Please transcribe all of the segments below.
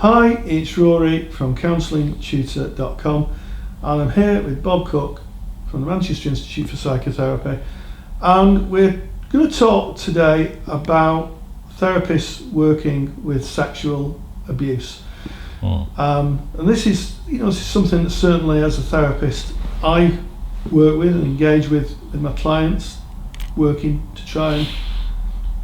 Hi, it's Rory from counsellingtutor.com, and I'm here with Bob Cooke from the Manchester Institute for Psychotherapy, and we're going to talk today about therapists working with sexual abuse. And this is something that certainly as a therapist I work with and engage with my clients, working to try and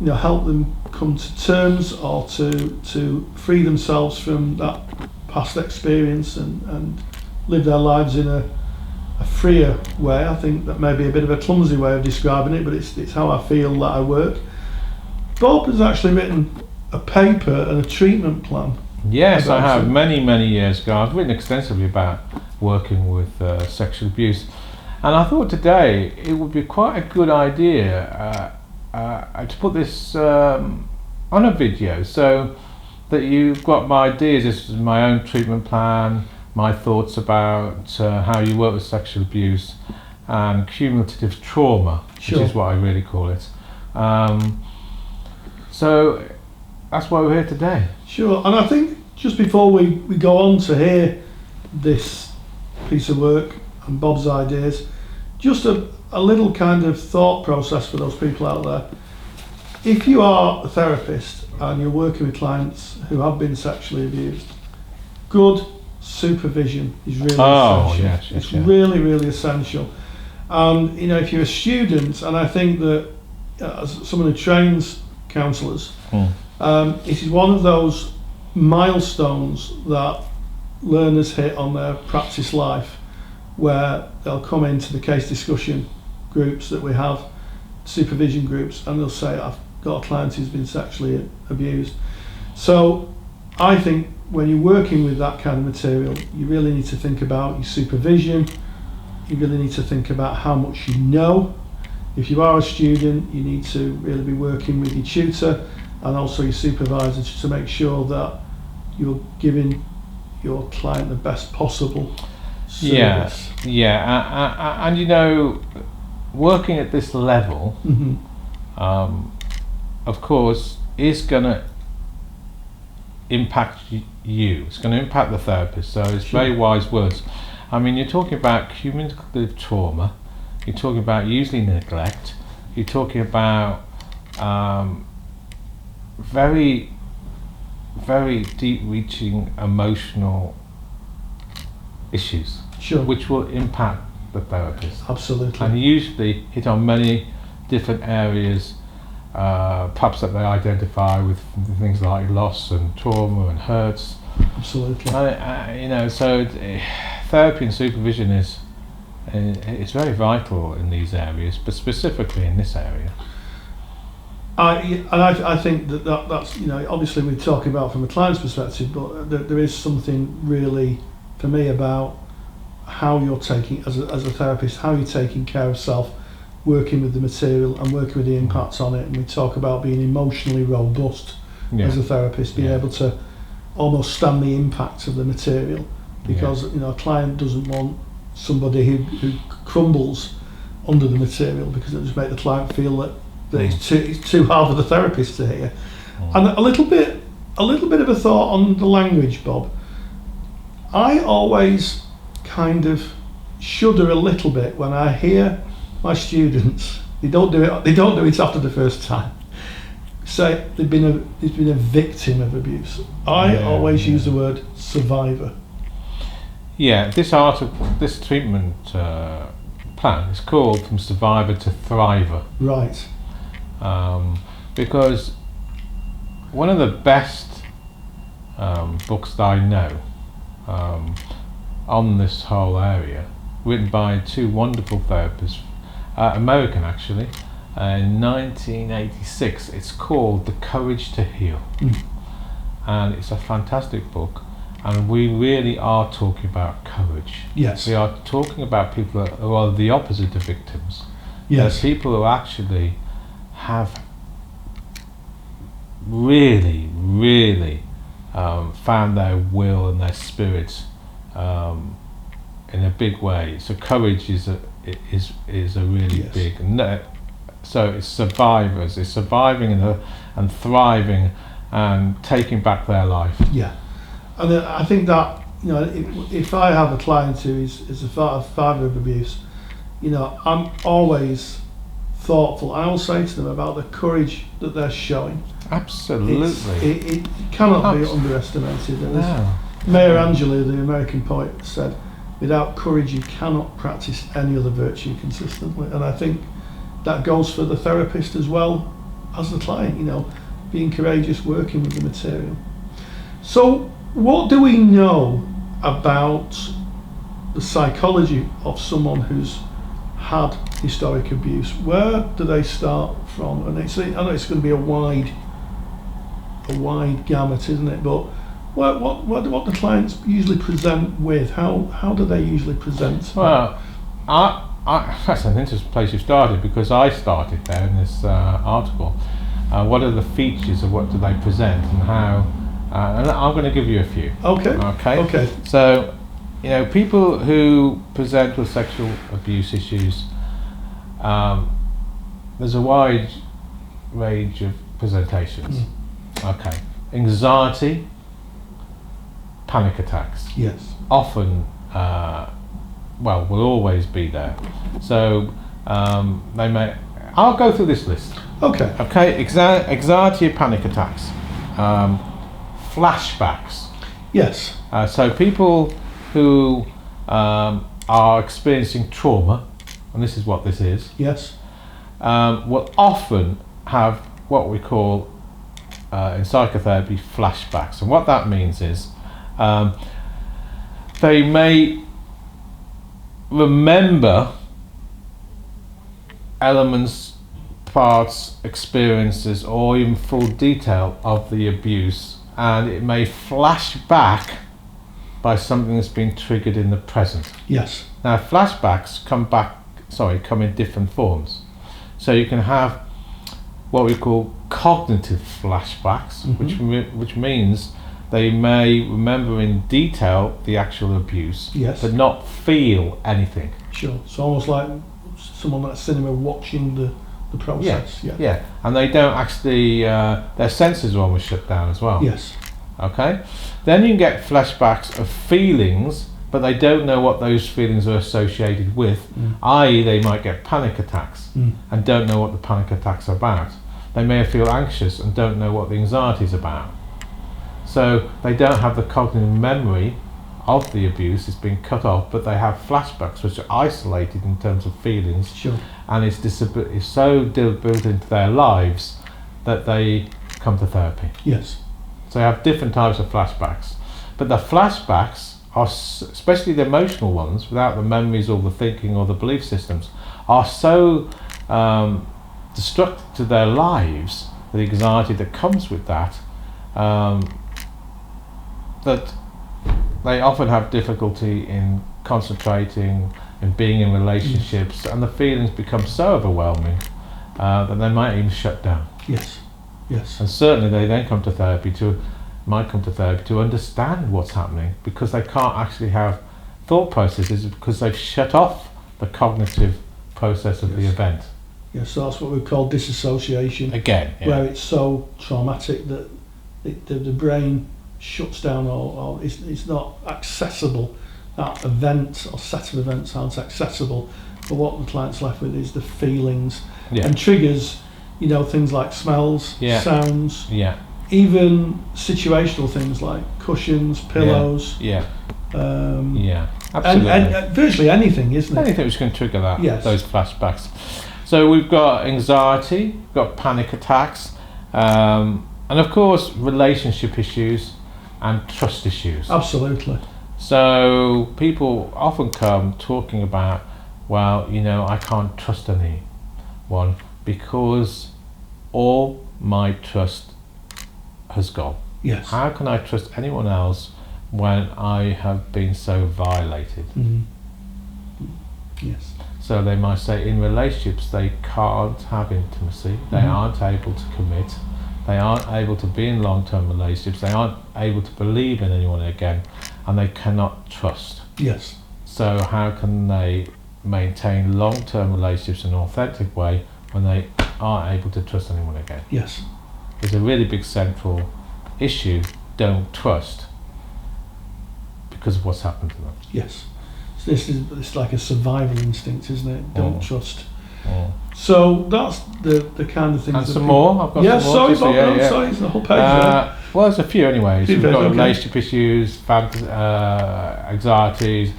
help them come to terms or to free themselves from that past experience and live their lives in a freer way. I think that may be a bit of a clumsy way of describing it, but it's how I feel that I work. Bob has actually written a paper and a treatment plan. Yes, I have. Many years ago I've written extensively about working with sexual abuse, and I thought today it would be quite a good idea to put this on a video so that you've got my ideas. This is my own treatment plan, my thoughts about how you work with sexual abuse and cumulative trauma, Sure. Which is what I really call it. So that's why we're here today. Sure, and I think just before we go on to hear this piece of work and Bob's ideas, just a little kind of thought process for those people out there. If you are a therapist and you're working with clients who have been sexually abused, good supervision is really essential. Yes, really essential. And if you're a student, and I think that as someone who trains counsellors, it is one of those milestones that learners hit on their practice life, where they'll come into the case discussion groups that we have, supervision groups, and they'll say, I've got a client who's been sexually abused. So I think when you're working with that kind of material, you really need to think about your supervision. You really need to think about how much you know. If you are a student, you need to really be working with your tutor and also your supervisor to make sure that you're giving your client the best possible service. And working at this level, of course, is going to impact you. It's going to impact the therapist. So it's Sure. very wise words. I mean, you're talking about cumulative trauma. You're talking about usually neglect. You're talking about very deep-reaching emotional issues, Sure. which will impact the therapist. Absolutely. And usually hit on many different areas, perhaps that they identify with things like loss and trauma and hurts. Absolutely. So therapy and supervision is very vital in these areas, but specifically in this area. I think that's obviously we're talking about from a client's perspective, but there is something really for me about how you're taking as a therapist, how you're taking care of self, working with the material and working with the impacts on it. And we talk about being emotionally robust as a therapist, being able to almost stand the impact of the material, because a client doesn't want somebody who crumbles under the material, because it'll just make the client feel that it's too hard for the therapist to hear. And a little bit of a thought on the language, Bob. I always kind of shudder a little bit when I hear my students, they don't do it after the first time, say they've been a victim of abuse. I always use the word survivor. This treatment plan is called From Survivor to Thriver. Right. Because one of the best books that I know on this whole area, written by two wonderful therapists, American actually, in 1986, it's called The Courage to Heal. And it's a fantastic book, and we really are talking about courage. Yes. We are talking about people who are the opposite of victims. Yes. They're people who actually have really found their will and their spirit in a big way. So courage is a really big. So it's survivors. It's surviving and thriving and taking back their life. Yeah. And I think that, you know, if I have a client who is a father of abuse, you know, I'm always thoughtful. I will say to them about the courage that they're showing. Absolutely. It cannot be underestimated. And No. Maya Angelou, the American poet, said, without courage you cannot practice any other virtue consistently. And I think that goes for the therapist as well as the client, you know, being courageous, working with the material. So what do we know about the psychology of someone who's had historic abuse? Where do they start from? And I know it's going to be a wide gamut, isn't it? But what do clients usually present with? How do they usually present? Well, that's an interesting place you started, because I started there in this article. What are the features of what do they present, and how? And I'm going to give you a few. Okay. So, you know, people who present with sexual abuse issues, there's a wide range of presentations. Okay. Anxiety, panic attacks. Yes. Often, will always be there. So they may. I'll go through this list. Okay. Okay. Anxiety, panic attacks, flashbacks. Yes. So people who are experiencing trauma, and this is what this is. Yes. Will often have what we call in psychotherapy flashbacks, and what that means is they may remember elements, parts, experiences, or even full detail of the abuse, and it may flash back by something that's been triggered in the present. Yes. Now flashbacks come in different forms. So you can have what we call cognitive flashbacks, which means they may remember in detail the actual abuse, yes, but not feel anything. Sure. So almost like someone at cinema watching the process. Yeah. Yeah. And they don't actually, their senses are almost shut down as well. Yes. Okay. Then you can get flashbacks of feelings, but they don't know what those feelings are associated with, i.e. they might get panic attacks and don't know what the panic attacks are about. They may feel anxious and don't know what the anxiety is about. So they don't have the cognitive memory of the abuse, it's been cut off, but they have flashbacks which are isolated in terms of feelings. Sure. And it's so built into their lives that they come to therapy. Yes. So you have different types of flashbacks. But the flashbacks are, especially the emotional ones, without the memories or the thinking or the belief systems, are so destructive to their lives, the anxiety that comes with that, that they often have difficulty in concentrating, in being in relationships, and the feelings become so overwhelming that they might even shut down. Yes. Yes. And certainly they then might come to therapy to understand what's happening, because they can't actually have thought processes because they've shut off the cognitive process of the event. Yes, so that's what we call disassociation. Again, where it's so traumatic that the brain shuts down, or it's not accessible. That event or set of events aren't accessible, but what the client's left with is the feelings and triggers, you know, things like smells, sounds, even situational things like cushions, pillows, absolutely, and virtually anything, isn't it? Anything which can trigger that, those flashbacks. So we've got anxiety, we've got panic attacks, and of course relationship issues and trust issues. Absolutely. So people often come talking about, well, you know, I can't trust anyone because all my trust has gone. Yes. How can I trust anyone else when I have been so violated? Yes. So they might say in relationships they can't have intimacy, they aren't able to commit, they aren't able to be in long-term relationships, they aren't able to believe in anyone again, and they cannot trust. Yes. So how can they maintain long-term relationships in an authentic way when they aren't able to trust anyone again? Yes. There's a really big central issue, don't trust. because of what's happened to them. Yes. So it's like a survival instinct, isn't it? Don't trust. Mm. So that's the kind of things. And some more. I've got yeah, some more. Sorry, Bob, sorry, it's the whole page. Well, there's a few anyways. We've got okay. relationship issues, anxieties,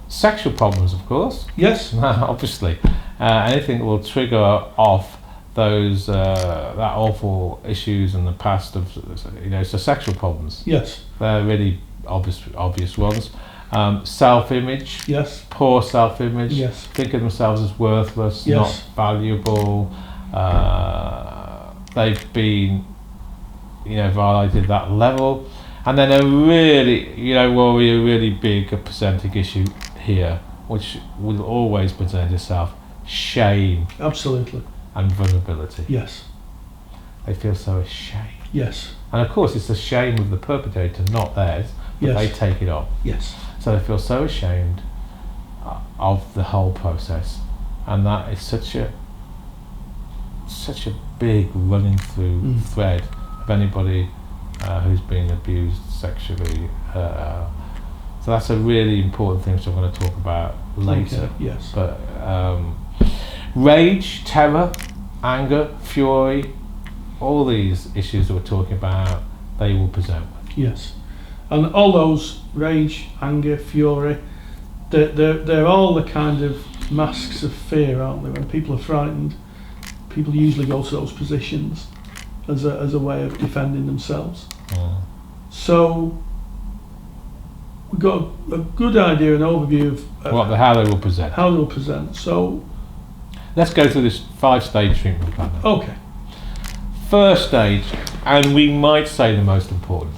sexual problems, of course. Yes. Obviously, anything that will trigger off those that awful issues in the past of so sexual problems. Yes. They're really obvious ones. Self-image. Yes. Poor self-image. Yes. Think of themselves as worthless, yes. not valuable. They've been, violated at that level, and then a really big percentage issue here, which will always present itself: shame. Absolutely. And vulnerability. Yes. They feel so ashamed. Yes. And of course, it's the shame of the perpetrator, not theirs, but yes. they take it on. Yes. So they feel so ashamed of the whole process, and that is such a big running through thread of anybody who's been abused sexually. So that's a really important thing, which I'm going to talk about later. Okay. Yes. But rage, terror, anger, fury, all these issues that we're talking about, they will present with. Yes. And all those rage, anger, fury, they're all the kind of masks of fear, aren't they? When people are frightened, people usually go to those positions as a way of defending themselves. So we've got a good idea, an overview of how they will present. How they'll present. So let's go through this 5-stage treatment plan. Okay. First stage, and we might say the most important,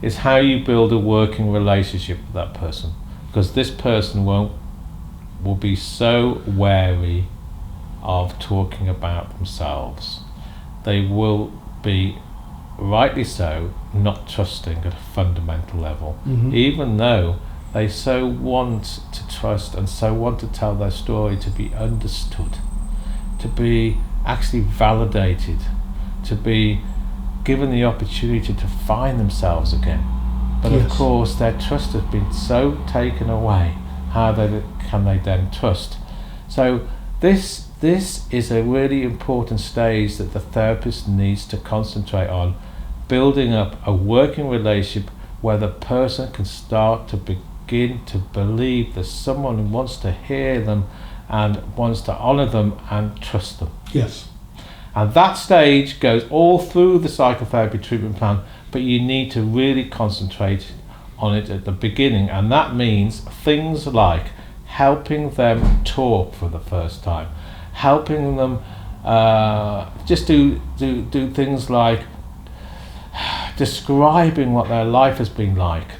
is how you build a working relationship with that person, because this person will be so wary of talking about themselves. They will be, rightly so, not trusting at a fundamental level, even though they so want to trust and so want to tell their story to be understood, to be actually validated, to be given the opportunity to find themselves again. But yes. of course their trust has been so taken away. How can they then trust? So this is a really important stage that the therapist needs to concentrate on, building up a working relationship where the person can start to begin to believe that someone wants to hear them and wants to honour them and trust them. Yes. And that stage goes all through the psychotherapy treatment plan, but you need to really concentrate on it at the beginning, and that means things like helping them talk for the first time, helping them just do things like describing what their life has been like,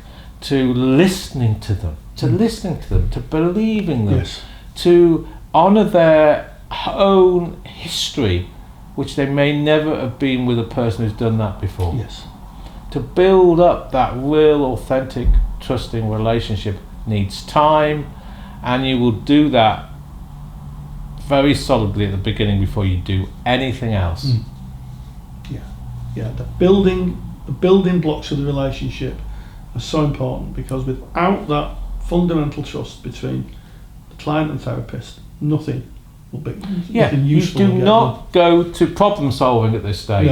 to listening to them, to believing them, yes. to honour their own history, which they may never have been with a person who's done that before. Yes. To build up that real, authentic, trusting relationship needs time, and you will do that very solidly at the beginning before you do anything else. The building blocks of the relationship are so important, because without that fundamental trust between the client and therapist, nothing will be nothing useful. You do not go to problem solving at this stage.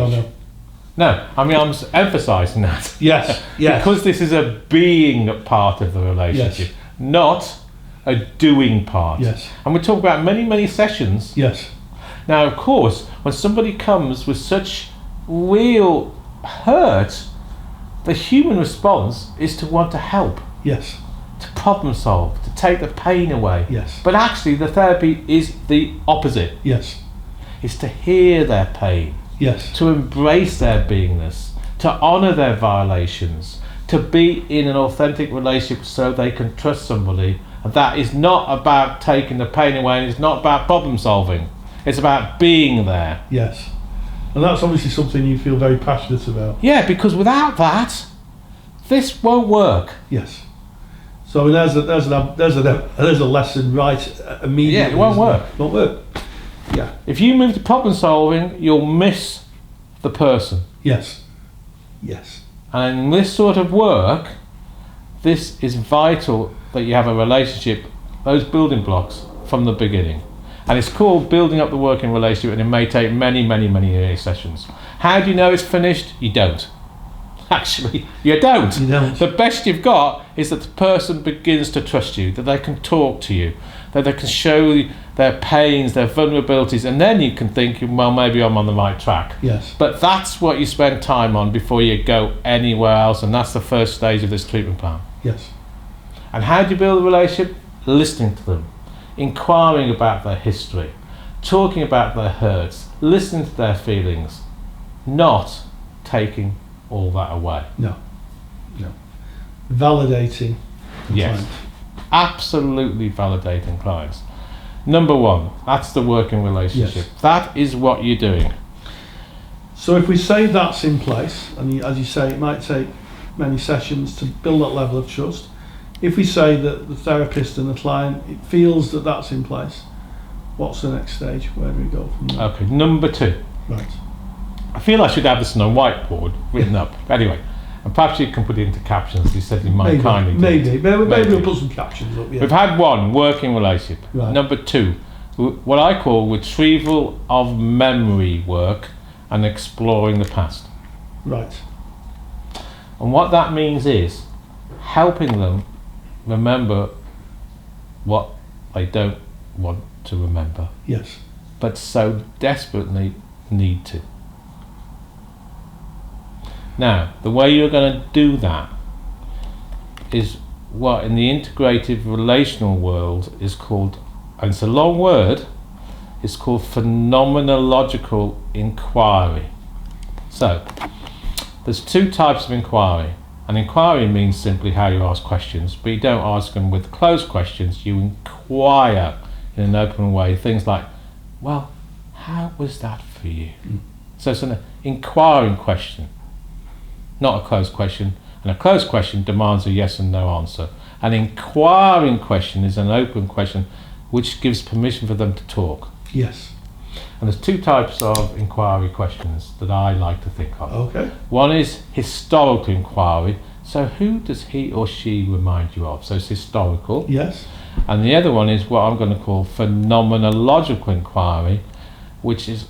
No, I mean, I'm emphasising that. Yes. Because this is a being part of the relationship, yes. not a doing part. Yes. And we talk about many, many sessions. Yes. Now, of course, when somebody comes with such real hurt, the human response is to want to help. Yes. To problem solve, to take the pain away. Yes. But actually, the therapy is the opposite. Yes. It's to hear their pain. Yes. To embrace their beingness, to honour their violations, to be in an authentic relationship so they can trust somebody. And that is not about taking the pain away, and it's not about problem solving. It's about being there. Yes. And that's obviously something you feel very passionate about. Yeah, because without that, this won't work. Yes. So there's a lesson right immediately. Yeah, it won't work. It won't work. Yeah. If you move to problem solving, you'll miss the person. Yes. Yes. And in this sort of work, this is vital that you have a relationship, those building blocks from the beginning. And it's called building up the working relationship, and it may take many, many, many early sessions. How do you know it's finished? You don't. Actually, you don't. You don't. The best you've got is that the person begins to trust you, that they can talk to you, that they can show you their pains, their vulnerabilities, and then you can think, well, maybe I'm on the right track. Yes. But that's what you spend time on before you go anywhere else, and that's the first stage of this treatment plan. Yes. And how do you build a relationship? Listening to them, inquiring about their history, talking about their hurts, listening to their feelings, not taking all that away. No. Validating. Yes. Client. Absolutely validating clients. Number one, that's the working relationship. Yes. That is what you're doing. So if we say that's in place, and as you say, it might take many sessions to build that level of trust. If we say that the therapist and the client, it feels that that's in place, what's the next stage? Where do we go from there? Okay, number two. Right. I feel I should have this on a whiteboard written up. Anyway, and perhaps you can put it into captions. You said you might kindly do it. Maybe we'll put some captions up. Yeah. We've had one, working relationship. Right. Number two, what I call retrieval of memory work and exploring the past. Right. And what that means is helping them remember what they don't want to remember, Yes. but so desperately need to. Now, the way you're going to do that is what in the integrative relational world is called, and it's a long word, it's called phenomenological inquiry. So, there's two types of inquiry. An inquiry means simply how you ask questions, but you don't ask them with closed questions, you inquire in an open way. Things like, well, how was that for you? So it's an inquiring question, not a closed question. And a closed question demands a yes and no answer. An inquiring question is an open question which gives permission for them to talk. Yes. And there's two types of inquiry questions that I like to think of. Okay. One is historical inquiry. So who does he or she remind you of? So it's historical. Yes. And the other one is what I'm going to call phenomenological inquiry, which is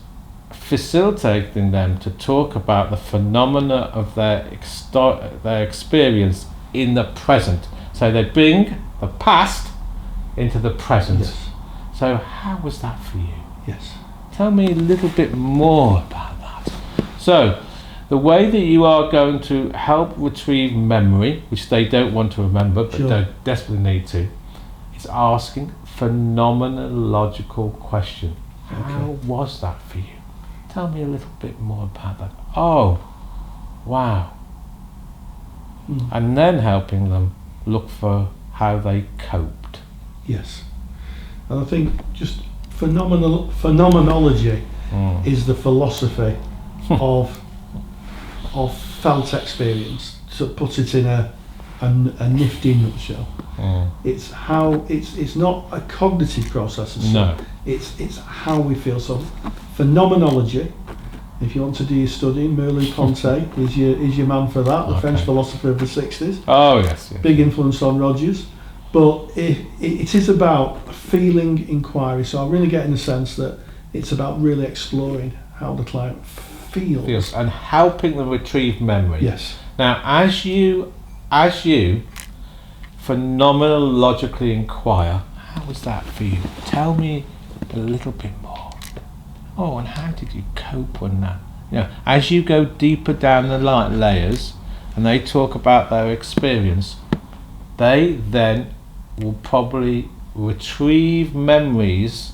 facilitating them to talk about the phenomena of their experience in the present. So they bring the past into the present. Yes. So how was that for you? Yes. Tell me a little bit more about that. So, the way that you are going to help retrieve memory, which they don't want to remember but Sure. don't desperately need to, is asking phenomenological question. How was that for you? Tell me a little bit more about that. Oh, wow. And then helping them look for how they coped. Yes. And I think just phenomenology is the philosophy of felt experience. To put it in a nifty nutshell, it's how it's not a cognitive process. No. It's how we feel. So phenomenology. If you want to do your study, Merleau-Ponty is your man for that. The French philosopher of the 60s. Oh yes. Big influence on Rogers. But it is about feeling inquiry. So I'm really getting the sense that it's about really exploring how the client feels. And helping them retrieve memory. Yes. Now, as you phenomenologically inquire, how was that for you? Tell me a little bit more. Oh, and how did you cope on that? You know, as you go deeper down the layers, and they talk about their experience, they then will probably retrieve memories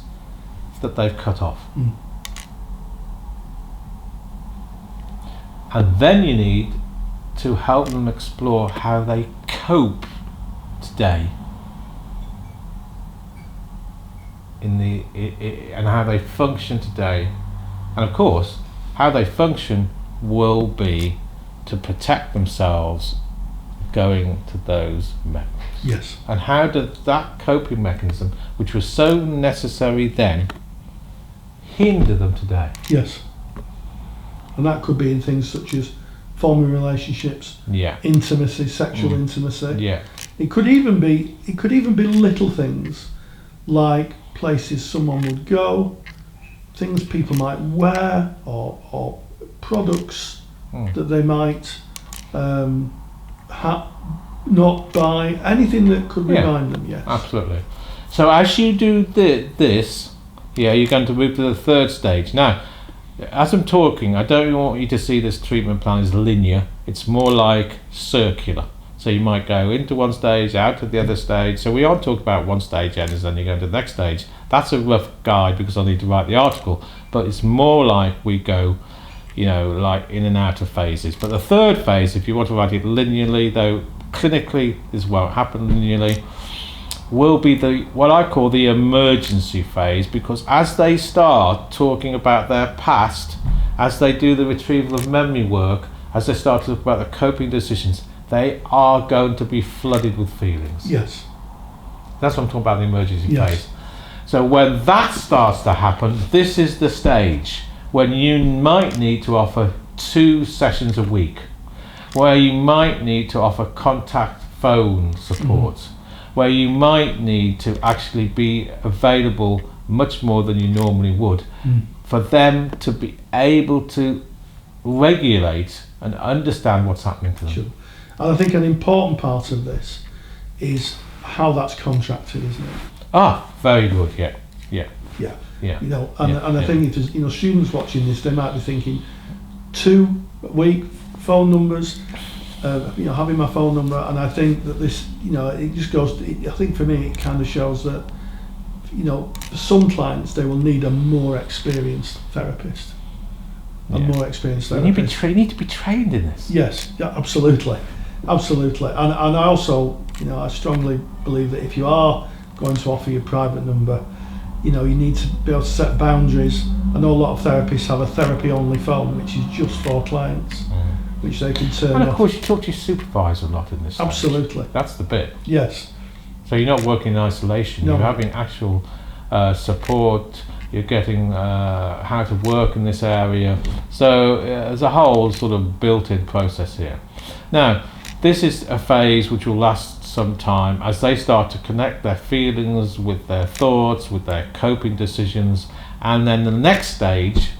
that they've cut off. And then you need to help them explore how they cope today and how they function today. And of course, how they function will be to protect themselves going to those memories. Yes. And how does that coping mechanism, which was so necessary then, hinder them today? Yes. And that could be in things such as forming relationships, Yeah. intimacy, sexual intimacy. Yeah. It could even be little things like places someone would go, things people might wear, or products that they might not buy, anything that could remind them. Yes, absolutely. So as you do this, you're going to move to the third stage. Now, as I'm talking, I don't want you to see this treatment plan as linear. It's more like circular. So you might go into one stage, out to the other stage. So we aren't talking about one stage ends, then you go to the next stage. That's a rough guide because I need to write the article. But it's more like we go, like in and out of phases. But the third phase, if you want to write it linearly, though clinically this won't happen linearly, will be what I call the emergency phase, because as they start talking about their past, as they do the retrieval of memory work, as they start to talk about the coping decisions, they are going to be flooded with feelings. Yes. That's what I'm talking about, the emergency phase. So when that starts to happen, this is the stage when you might need to offer 2 sessions a week, where you might need to offer contact phone support, where you might need to actually be available much more than you normally would, for them to be able to regulate and understand what's happening to them. Sure. And I think an important part of this is how that's contracted, isn't it? Very good. Yeah. And I think if there's students watching this, they might be thinking 2-week phone numbers, having my phone number, and I think that this, it just goes. I think for me, it kind of shows that, for some clients, they will need a more experienced therapist. You need to be trained in this. Yes, yeah, absolutely. And I also, I strongly believe that if you are going to offer your private number, you need to be able to set boundaries. I know a lot of therapists have a therapy-only phone, which is just for clients, which they can turn off. And of course, you talk to your supervisor a lot in this. Absolutely. Stage. That's the bit. Yes. So you're not working in isolation. No. You're having actual support. You're getting how to work in this area. So there's a whole sort of built-in process here. Now, this is a phase which will last some time as they start to connect their feelings with their thoughts, with their coping decisions, and then the ne's stage.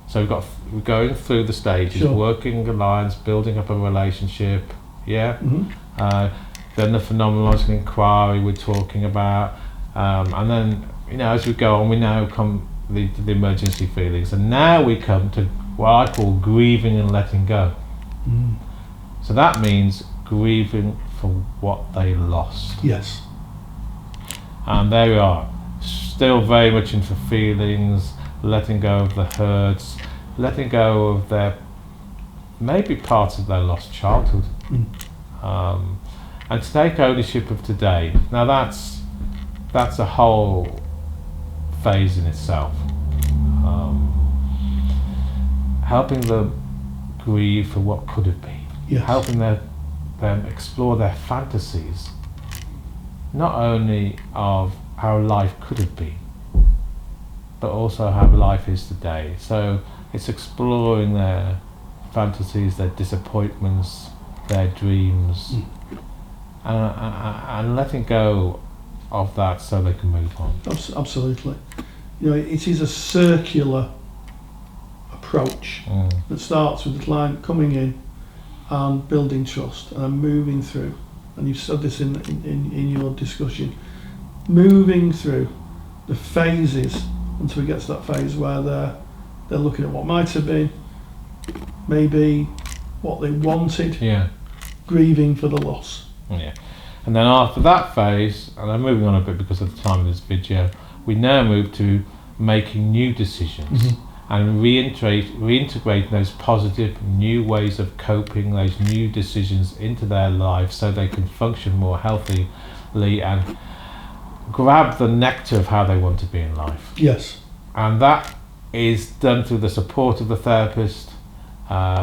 So we're going through the stages, working alliance, building up a relationship. Then the phenomenological inquiry we're talking about, and then as we go on, we now come to the emergency feelings, and now we come to what I call grieving and letting go. So that means grieving for what they lost. Yes. And there we are, still very much into feelings, letting go of the hurts, letting go of their maybe parts of their lost childhood, and to take ownership of today. Now that's a whole phase in itself. Helping them grieve for what could have been, helping them explore their fantasies, not only of how life could have been, but also how life is today. So it's exploring their fantasies, their disappointments, their dreams, and letting go of that so they can move on. Absolutely. It is a circular approach that starts with the client coming in and building trust and moving through, and you've said this in your discussion, moving through the phases until we get to that phase where they're looking at what might have been, maybe what they wanted, grieving for the loss. And then after that phase, and I'm moving on a bit because of the time of this video, we now move to making new decisions and reintegrating those positive new ways of coping, those new decisions into their lives so they can function more healthily and grab the nectar of how they want to be in life. Yes. And that is done through the support of the therapist,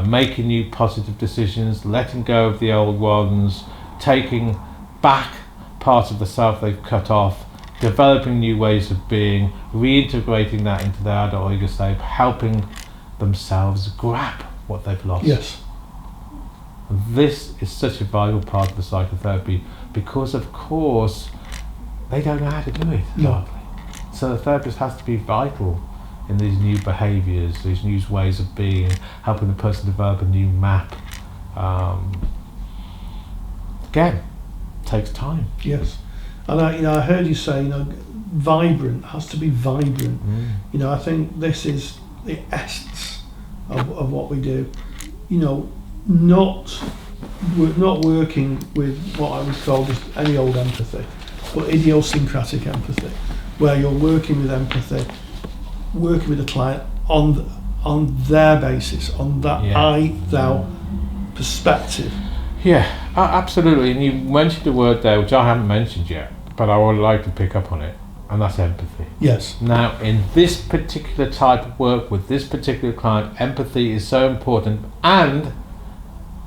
making new positive decisions, letting go of the old ones, taking back part of the self they've cut off, developing new ways of being, reintegrating that into their adult ego state, helping themselves grab what they've lost. Yes. This is such a vital part of the psychotherapy because, of course, they don't know how to do it. No. So the therapist has to be vital in these new behaviours, these new ways of being, helping the person develop a new map. Again, takes time. Yes. And I heard you say, vibrant, has to be vibrant. I think this is the essence of what we do. We're not working with what I would call just any old empathy, but idiosyncratic empathy, where you're working with empathy, working with the client on their basis, on that I-thou perspective. Yeah, absolutely. And you mentioned a word there which I haven't mentioned yet, but I would like to pick up on it, and that's empathy. Yes. Now, in this particular type of work with this particular client, empathy is so important, and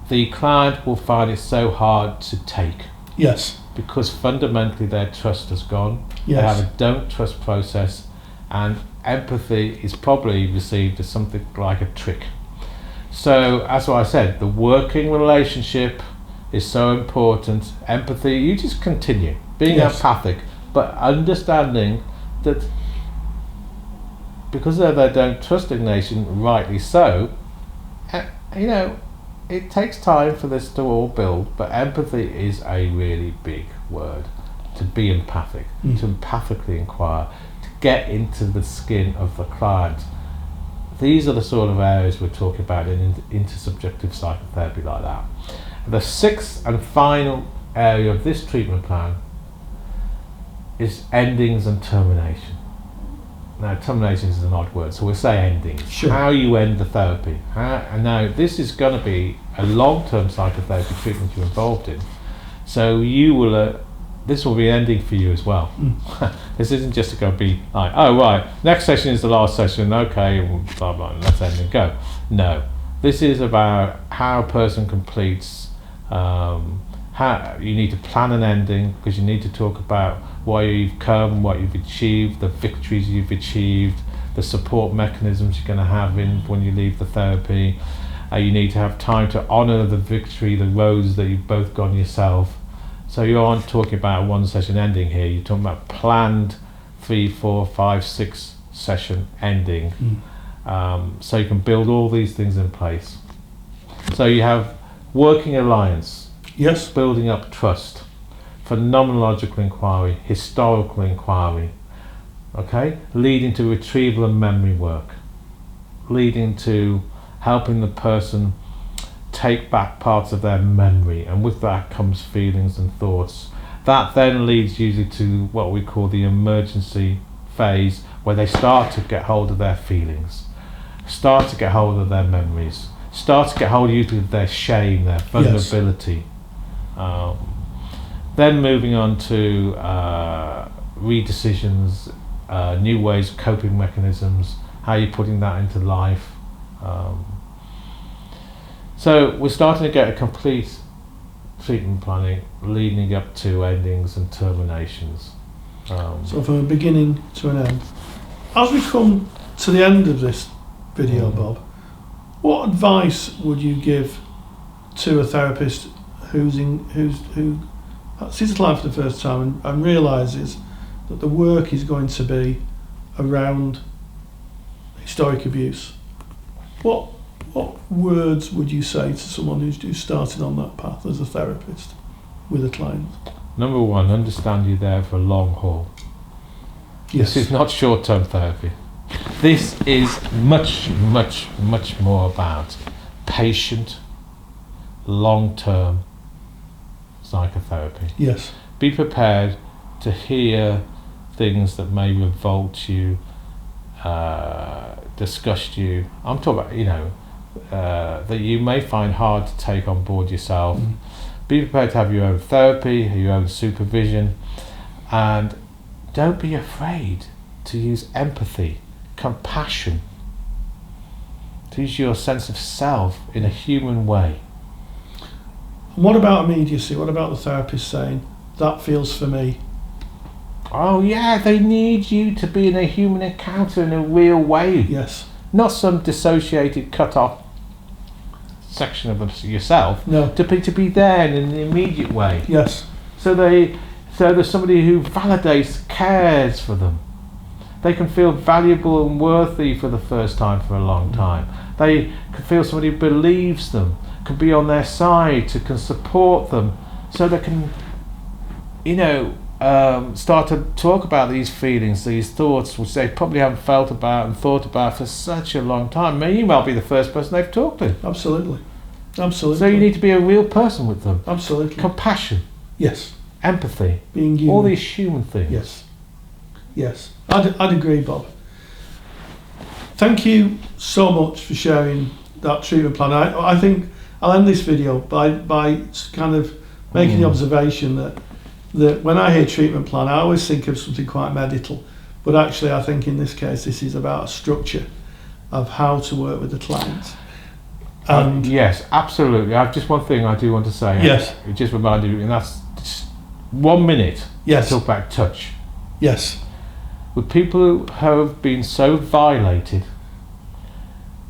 the client will find it so hard to take. Yes. Because fundamentally their trust has gone. Yes. They have a don't trust process, and empathy is probably received as something like a trick. So, as I said, the working relationship is so important. Empathy, you just continue being empathic, but understanding that because of their don't trust inclination, rightly so, it takes time for this to all build, but empathy is a really big word. To be empathic, to empathically inquire, to get into the skin of the client. These are the sort of areas we're talking about in intersubjective psychotherapy like that. The sixth and final area of this treatment plan is endings and termination. Now, termination is an odd word, so we'll say endings. Sure. How you end the therapy. And now, this is going to be a long-term psychotherapy treatment you're involved in. So you will, this will be an ending for you as well. This isn't just going to be like, oh right, next session is the last session, okay, blah blah, let's end and go. No, this is about how a person completes. How you need to plan an ending, because you need to talk about why you've come, what you've achieved, the victories you've achieved, the support mechanisms you're going to have in when you leave the therapy. You need to have time to honour the victory, the roads that you've both gone yourself. So you aren't talking about a one session ending here, you're talking about planned 3, 4, 5, 6 session ending. So you can build all these things in place. So you have working alliance. Yes. Building up trust, phenomenological inquiry, historical inquiry, okay, leading to retrieval and memory work, leading to helping the person take back parts of their memory, and with that comes feelings and thoughts. That then leads usually to what we call the emergency phase, where they start to get hold of their feelings, start to get hold of their memories, start to get hold of their shame, their vulnerability. Then moving on to redecisions, new ways, coping mechanisms, how you're putting that into life. So we're starting to get a complete treatment planning leading up to endings and terminations. So from a beginning to an end. As we come to the end of this video, Bob, what advice would you give to a therapist who sees a client for the first time and realises that the work is going to be around historic abuse? What words would you say to someone who's started on that path as a therapist with a client? Number one, understand you're there for a long haul. Yes. This is not short-term therapy. This is much, much, much more about patient, long-term psychotherapy. Yes. Be prepared to hear things that may revolt you, disgust you. I'm talking about, that you may find hard to take on board yourself. Be prepared to have your own therapy, your own supervision, and don't be afraid to use empathy, compassion, to use your sense of self in a human way. And what about immediacy? What about the therapist saying, that feels for me? Oh yeah, they need you to be in a human encounter in a real way. Yes. Not some dissociated, cut off section of yourself No. to be there in an immediate way. Yes. So there's somebody who validates, cares for them. They can feel valuable and worthy for the first time for a long time. They can feel somebody who believes them, can be on their side, can support them, so they can, start to talk about these feelings, these thoughts, which they probably haven't felt about and thought about for such a long time. You might be the first person they've talked to. Absolutely. Absolutely. So you need to be a real person with them. Absolutely. Compassion. Yes. Empathy. Being human. All these human things. Yes. Yes. I'd agree, Bob. Thank you so much for sharing that treatment plan. I think I'll end this video by kind of making the observation that when I hear treatment plan, I always think of something quite medical, but actually I think in this case this is about a structure of how to work with the client. And yes, absolutely. I've just one thing I do want to say. Yes. It just reminded me, and that's just 1 minute. Yes. To talk about touch. Yes. With people who have been so violated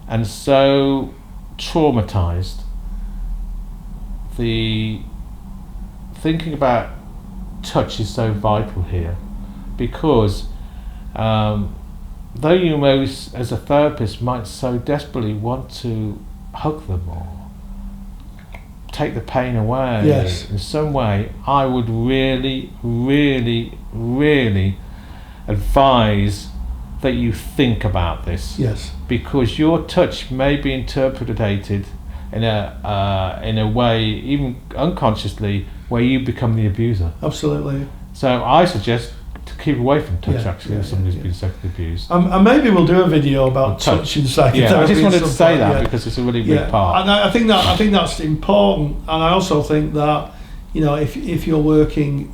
and so traumatized, the thinking about touch is so vital here, because though you most as a therapist might so desperately want to hug them or take the pain away, Yes. in some way, I would really, really, really advise that you think about this. Yes. Because your touch may be interpreted in a way, even unconsciously, where you become the abuser. Absolutely. So I suggest to keep away from touch, if somebody's yeah. been sexually abused. And maybe we'll do a video about touch in psychotherapy. Yeah, I just wanted to at some say point, that because it's a really big part. And I think that's important. And I also think that if you're working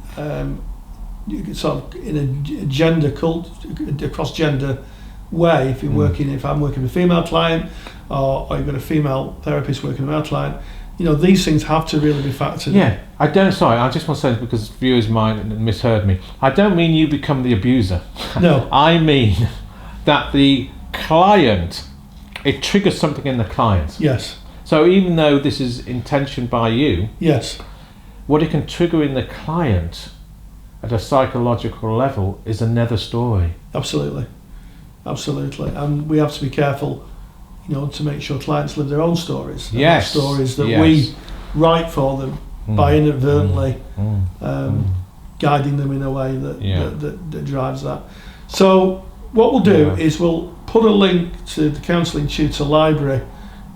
sort of in a gender across gender way, if I'm working with a female client or you've got a female therapist working with a male client, these things have to really be factored in. Yeah, I just want to say this because viewers might misheard me. I don't mean you become the abuser. No. I mean that the client, it triggers something in the client. Yes. So even though this is intentioned by you, yes, what it can trigger in the client at a psychological level is another story. Absolutely. And we have to be careful, to make sure clients live their own stories. Yes. Stories that we write for them by inadvertently guiding them in a way that drives that. So what we'll do is we'll put a link to the Counselling Tutor Library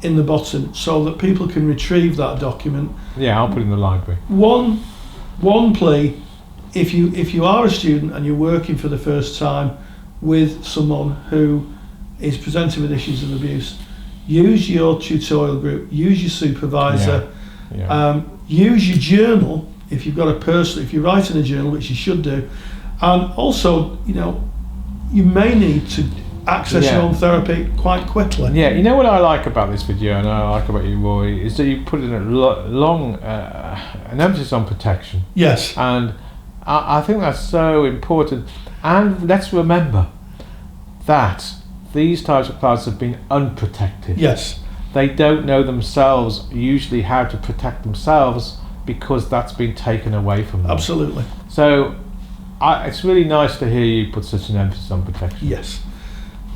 in the bottom so that people can retrieve that document. Yeah, I'll put it in the library. One plea, if you are a student and you're working for the first time with someone who is presenting with issues of abuse, use your tutorial group, use your supervisor, use your journal if you've got if you're writing a journal, which you should do, and also you may need to access your own therapy quite quickly. Yeah, you know what I like about this video, and I like about you, Rory, is that you put in an emphasis on protection. Yes. And I think that's so important. And let's remember that these types of clients have been unprotected. Yes. They don't know themselves usually how to protect themselves because that's been taken away from them. Absolutely. So it's really nice to hear you put such an emphasis on protection. Yes.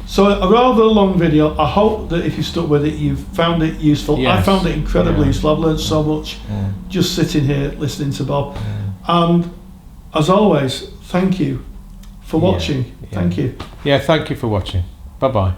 So a rather long video. I hope that if you stuck with it, you've found it useful. Yes. I found it incredibly useful. I've learned so much just sitting here listening to Bob. And as always, thank you for watching. Thank you. Yeah, thank you for watching. Bye-bye.